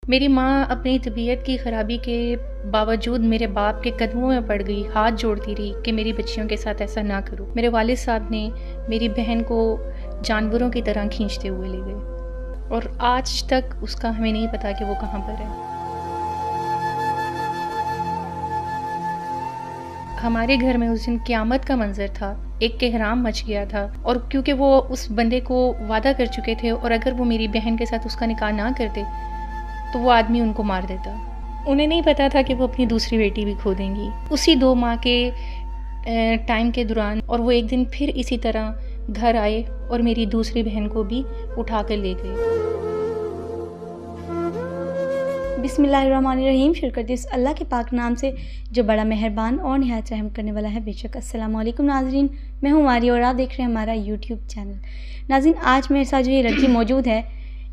मेरी माँ अपनी तबीयत की ख़राबी के बावजूद मेरे बाप के कदमों में पड़ गई, हाथ जोड़ती रही कि मेरी बच्चियों के साथ ऐसा ना करो। मेरे वालिद साहब ने मेरी बहन को जानवरों की तरह खींचते हुए ले गए और आज तक उसका हमें नहीं पता कि वो कहाँ पर है। हमारे घर में उस दिन क़यामत का मंजर था, एक कहराम मच गया था और क्योंकि वो उस बंदे को वादा कर चुके थे और अगर वो मेरी बहन के साथ उसका निकाह ना करते तो वो आदमी उनको मार देता। उन्हें नहीं पता था कि वो अपनी दूसरी बेटी भी खो देंगी उसी 2 माह के टाइम के दौरान। और वो एक दिन फिर इसी तरह घर आए और मेरी दूसरी बहन को भी उठा कर ले गए। बिस्मिल्लाहिर्रहमानिर्रहीम। शुरू करती हूँ अल्लाह के पाक नाम से जो बड़ा मेहरबान और निहायत रहम करने वाला है बेशक। अस्सलाम वालेकुम नाज़रीन, मैं हूँ मारी और आप देख रहे हैं हमारा यूट्यूब चैनल। नाज़रीन, आज मेरे साथ जो ये लड़की मौजूद है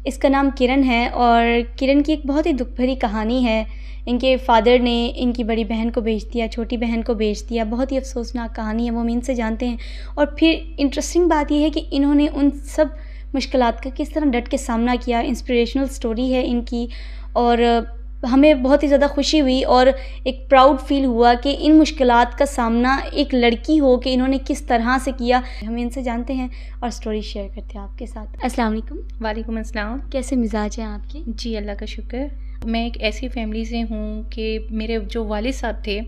इसका नाम किरण है और किरण की एक बहुत ही दुख भरी कहानी है। इनके फ़ादर ने इनकी बड़ी बहन को बेच दिया, छोटी बहन को बेच दिया। बहुत ही अफसोसनाक कहानी है, वो हम इनसे जानते हैं। और फिर इंटरेस्टिंग बात यह है कि इन्होंने उन सब मुश्किलात का किस तरह डट के सामना किया। इंस्पिरेशनल स्टोरी है इनकी और हमें बहुत ही ज़्यादा खुशी हुई और एक प्राउड फील हुआ कि इन मुश्किलात का सामना एक लड़की हो कि इन्होंने किस तरह से किया। हम इनसे जानते हैं और स्टोरी शेयर करते हैं आपके साथ। अस्सलाम वालेकुम। वालेकुम अस्सलाम। कैसे मिजाज हैं आपके? जी अल्लाह का शुक्र। मैं एक ऐसी फैमिली से हूँ कि मेरे जो वालिद साहब थे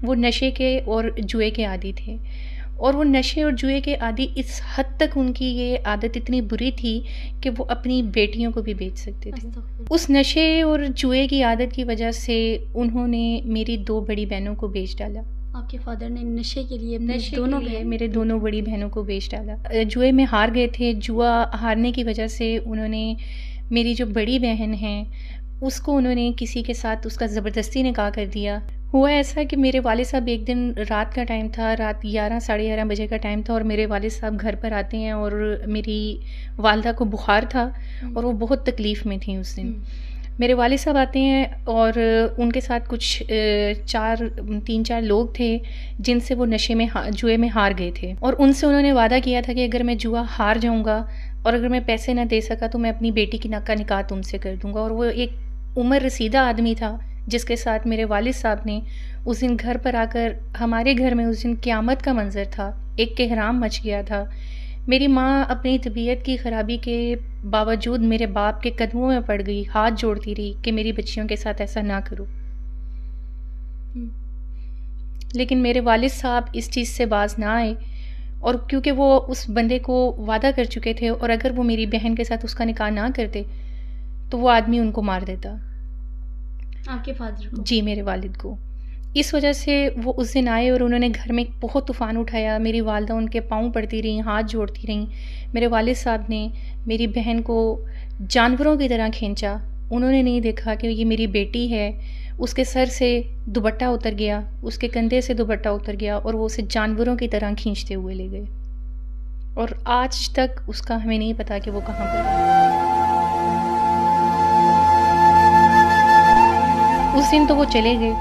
वो नशे के और जुए के आदी थे और वो नशे और जुए के आदी इस हद तक उनकी ये आदत इतनी बुरी थी कि वो अपनी बेटियों को भी बेच सकते थे। उस नशे और जुए की आदत की वजह से उन्होंने मेरी 2 बड़ी बहनों को बेच डाला। आपके फादर ने नशे के लिए मेरे दोनों बड़ी बहनों को बेच डाला। जुए में हार गए थे। जुआ हारने की वजह से उन्होंने मेरी जो बड़ी बहन है उसको उन्होंने किसी के साथ उसका ज़बरदस्ती निकाह कर दिया। हुआ ऐसा कि मेरे वालिद साहब एक दिन रात का टाइम था, रात 11 साढ़े 11 बजे का टाइम था और मेरे वालिद साहब घर पर आते हैं और मेरी वालदा को बुखार था और वो बहुत तकलीफ़ में थी उस दिन। मेरे वालिद साहब आते हैं और उनके साथ कुछ 3-4 लोग थे जिनसे वो नशे में जुए में हार गए थे और उनसे उन्होंने वादा किया था कि अगर मैं जुआ हार जाऊंगा और अगर मैं पैसे ना दे सका तो मैं अपनी बेटी की निकाह तुमसे कर दूंगा। और वो एक उम्र रसीदा आदमी था जिसके साथ मेरे वालिद साहब ने उस दिन घर पर आकर, हमारे घर में उस दिन क़यामत का मंजर था, एक कहराम मच गया था। मेरी माँ अपनी तबीयत की ख़राबी के बावजूद मेरे बाप के कदमों में पड़ गई, हाथ जोड़ती रही कि मेरी बच्चियों के साथ ऐसा ना करो। लेकिन मेरे वालिद साहब इस चीज़ से बाज ना आए और क्योंकि वो उस बंदे को वादा कर चुके थे और अगर वो मेरी बहन के साथ उसका निकाह ना करते तो वो आदमी उनको मार देता। आपके फादर को? जी, मेरे वालिद को। इस वजह से वो उस दिन आए और उन्होंने घर में बहुत तूफ़ान उठाया। मेरी वालदा उनके पाँव पड़ती रहीं, हाथ जोड़ती रहीं। मेरे वालिद साहब ने मेरी बहन को जानवरों की तरह खींचा। उन्होंने नहीं देखा कि ये मेरी बेटी है। उसके सर से दुपट्टा उतर गया, उसके कंधे से दुपट्टा उतर गया और वो उसे जानवरों की तरह खींचते हुए ले गए और आज तक उसका हमें नहीं पता कि वो कहाँ पर है। उस दिन तो वो चले गए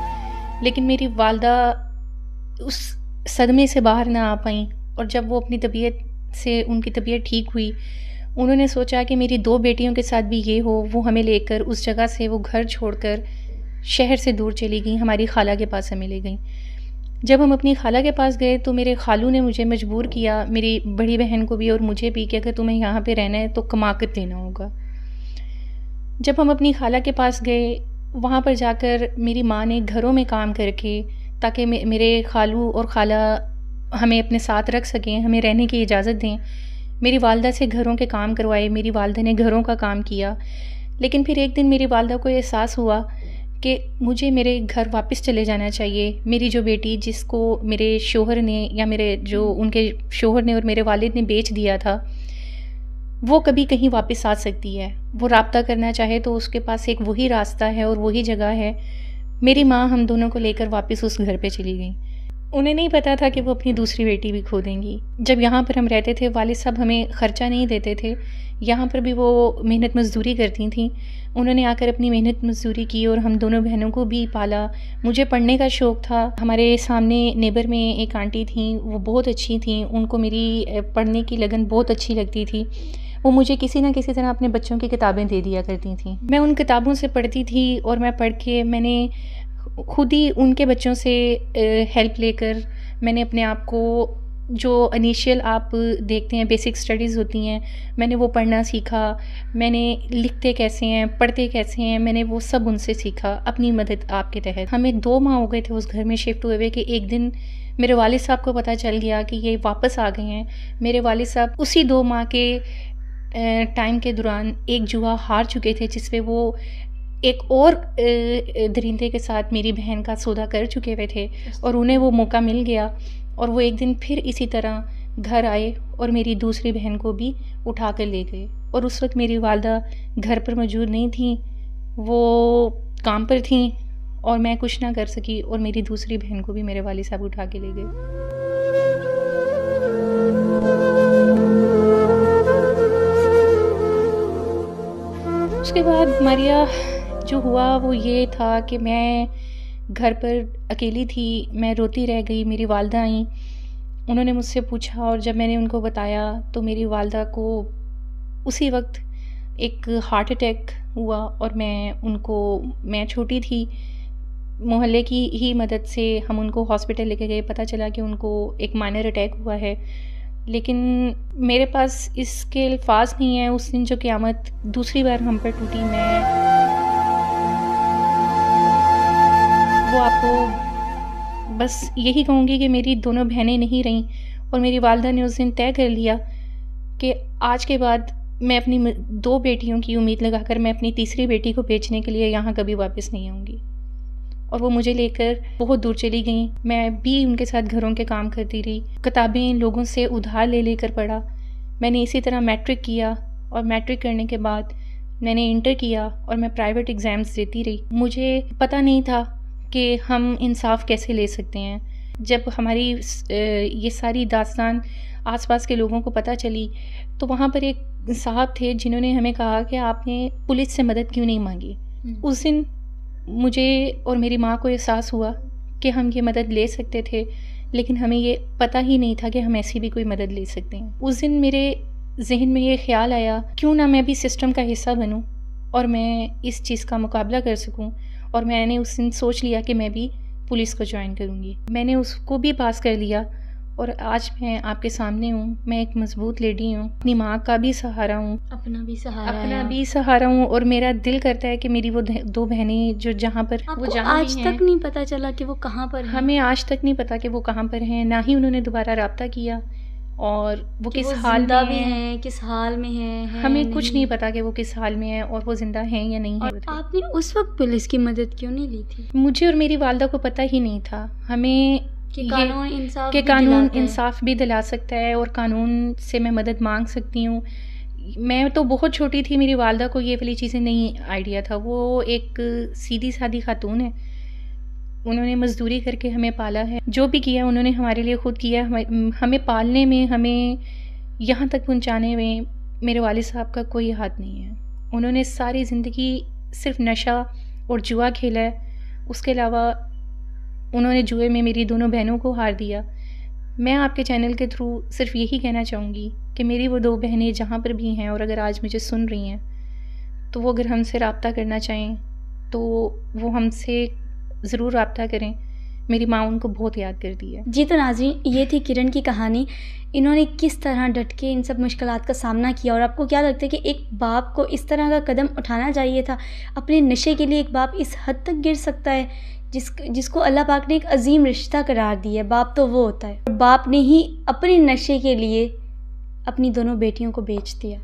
लेकिन मेरी वालदा उस सदमे से बाहर ना आ पाई और जब वो अपनी तबीयत से, उनकी तबीयत ठीक हुई, उन्होंने सोचा कि मेरी 2 बेटियों के साथ भी ये हो। वो हमें लेकर उस जगह से, वो घर छोड़कर शहर से दूर चली गई, हमारी खाला के पास हमें ले गई। जब हम अपनी खाला के पास गए तो मेरे खालू ने मुझे मजबूर किया, मेरी बड़ी बहन को भी और मुझे भी, कि अगर तुम्हें यहाँ पे रहना है तो कमा कर देना होगा। जब हम अपनी खाला के पास गए, वहाँ पर जाकर मेरी माँ ने घरों में काम करके, ताकि मेरे खालू और खाला हमें अपने साथ रख सकें, हमें रहने की इजाज़त दें, मेरी वालदा से घरों के काम करवाए। मेरी वालदा ने घरों का काम किया। लेकिन फिर एक दिन मेरी वालदा को एहसास हुआ कि मुझे मेरे घर वापस चले जाना चाहिए। मेरी जो बेटी, जिसको मेरे शोहर ने या मेरे जो उनके शोहर ने और मेरे वालिद ने बेच दिया था, वो कभी कहीं वापस आ सकती है। वो राब्ता करना चाहे तो उसके पास एक वही रास्ता है और वही जगह है। मेरी माँ हम दोनों को लेकर वापस उस घर पे चली गई। उन्हें नहीं पता था कि वो अपनी दूसरी बेटी भी खो देंगी। जब यहाँ पर हम रहते थे, वालिद साहब हमें ख़र्चा नहीं देते थे। यहाँ पर भी वो मेहनत मज़दूरी करती थीं। उन्होंने आकर अपनी मेहनत मज़दूरी की और हम दोनों बहनों को भी पाला। मुझे पढ़ने का शौक़ था। हमारे सामने नेबर में एक आंटी थीं, वो बहुत अच्छी थीं, उनको मेरी पढ़ने की लगन बहुत अच्छी लगती थी। वो मुझे किसी न किसी तरह अपने बच्चों की किताबें दे दिया करती थीं। मैं उन किताबों से पढ़ती थी और मैं पढ़ के मैंने खुद ही उनके बच्चों से हेल्प लेकर मैंने अपने आप को, जो इनिशियल आप देखते हैं बेसिक स्टडीज़ होती हैं, मैंने वो पढ़ना सीखा। मैंने लिखते कैसे हैं, पढ़ते कैसे हैं, मैंने वो सब उनसे सीखा अपनी मदद आपके तहत। हमें 2 माह हो गए थे उस घर में शिफ्ट हुए कि एक दिन मेरे वालिद साहब को पता चल गया कि ये वापस आ गए हैं। मेरे वालिद साहब उसी 2 माह के टाइम के दौरान एक जुआ हार चुके थे, जिस पे वो एक और दरिंदे के साथ मेरी बहन का सौदा कर चुके हुए थे और उन्हें वो मौका मिल गया और वो एक दिन फिर इसी तरह घर आए और मेरी दूसरी बहन को भी उठा कर ले गए। और उस वक्त मेरी वालदा घर पर मौजूद नहीं थी, वो काम पर थीं और मैं कुछ ना कर सकी और मेरी दूसरी बहन को भी मेरे वालिद साहब उठा के ले गए। उसके बाद मारिया जो हुआ वो ये था कि मैं घर पर अकेली थी, मैं रोती रह गई। मेरी वालदा आईं, उन्होंने मुझसे पूछा और जब मैंने उनको बताया तो मेरी वालदा को उसी वक्त एक हार्ट अटैक हुआ और मैं छोटी थी, मोहल्ले की ही मदद से हम उनको हॉस्पिटल लेके गए। पता चला कि उनको एक माइनर अटैक हुआ है, लेकिन मेरे पास इसके अल्फाज नहीं है। उस दिन जो क़यामत दूसरी बार हम पर टूटी, मैं वो आपको बस यही कहूँगी कि मेरी दोनों बहनें नहीं रहीं और मेरी वालदा ने उस दिन तय कर लिया कि आज के बाद मैं अपनी 2 बेटियों की उम्मीद लगाकर मैं अपनी तीसरी बेटी को बेचने के लिए यहाँ कभी वापस नहीं आऊँगी। और वो मुझे लेकर बहुत दूर चली गईं। मैं भी उनके साथ घरों के काम करती रही, किताबें लोगों से उधार ले लेकर पढ़ा। मैंने इसी तरह मैट्रिक किया और मैट्रिक करने के बाद मैंने इंटर किया और मैं प्राइवेट एग्ज़ाम्स देती रही। मुझे पता नहीं था कि हम इंसाफ कैसे ले सकते हैं। जब हमारी ये सारी दास्तान आसपास के लोगों को पता चली तो वहाँ पर एक साहब थे जिन्होंने हमें कहा कि आपने पुलिस से मदद क्यों नहीं मांगी। उस दिन मुझे और मेरी माँ को एहसास हुआ कि हम ये मदद ले सकते थे, लेकिन हमें ये पता ही नहीं था कि हम ऐसी भी कोई मदद ले सकते हैं। उस दिन मेरे जहन में ये ख्याल आया, क्यों ना मैं भी सिस्टम का हिस्सा बनूं और मैं इस चीज़ का मुकाबला कर सकूं। और मैंने उस दिन सोच लिया कि मैं भी पुलिस को ज्वाइन करूंगी। मैंने उसको भी पास कर लिया और आज मैं आपके सामने हूँ। मैं एक मजबूत लेडी हूँ, अपनी माँ का भी सहारा हूँ, अपना भी सहारा हूँ। और मेरा दिल करता है कि मेरी वो 2 बहनें जो जहाँ पर वो जहाँ आज तक नहीं पता चला कि वो कहाँ पर हैं। हमें आज तक नहीं पता कि वो कहाँ पर हैं, ना ही उन्होंने दोबारा रब्ता किया और वो किस हाल में हैं, किस हाल में हैं, हमें कुछ नहीं पता कि वो किस हाल में है और वो जिंदा हैं या नहीं है। आपने उस वक्त पुलिस की मदद क्यों नहीं ली थी? मुझे और मेरी वालदा को पता ही नहीं था हमें कि कानून इंसाफ भी दिला सकता है और कानून से मैं मदद मांग सकती हूँ। मैं तो बहुत छोटी थी, मेरी वालदा को ये वाली चीज़ें नहीं आइडिया था। वो एक सीधी सादी खातून है, उन्होंने मज़दूरी करके हमें पाला है। जो भी किया उन्होंने हमारे लिए खुद किया। हमें पालने में, हमें यहाँ तक पहुँचाने में मेरे वालिद साहब का कोई हाथ नहीं है। उन्होंने सारी ज़िंदगी सिर्फ नशा और जुआ खेला है, उसके अलावा उन्होंने जुए में मेरी दोनों बहनों को हार दिया। मैं आपके चैनल के थ्रू सिर्फ यही कहना चाहूँगी कि मेरी वो 2 बहनें जहाँ पर भी हैं और अगर आज मुझे सुन रही हैं तो वो अगर हमसे रब्ता करना चाहें तो वो हमसे ज़रूर रब्ता करें। मेरी माँ उनको बहुत याद करती है। जी तो नाज़रीन, ये थी किरण की कहानी। इन्होंने किस तरह डट के इन सब मुश्किलात का सामना किया। और आपको क्या लगता है कि एक बाप को इस तरह का कदम उठाना चाहिए था? अपने नशे के लिए एक बाप इस हद तक गिर सकता है जिसको अल्लाह पाक ने एक अजीम रिश्ता करार दिया है। बाप तो वो होता है, बाप ने ही अपने नशे के लिए अपनी दोनों बेटियों को बेच दिया।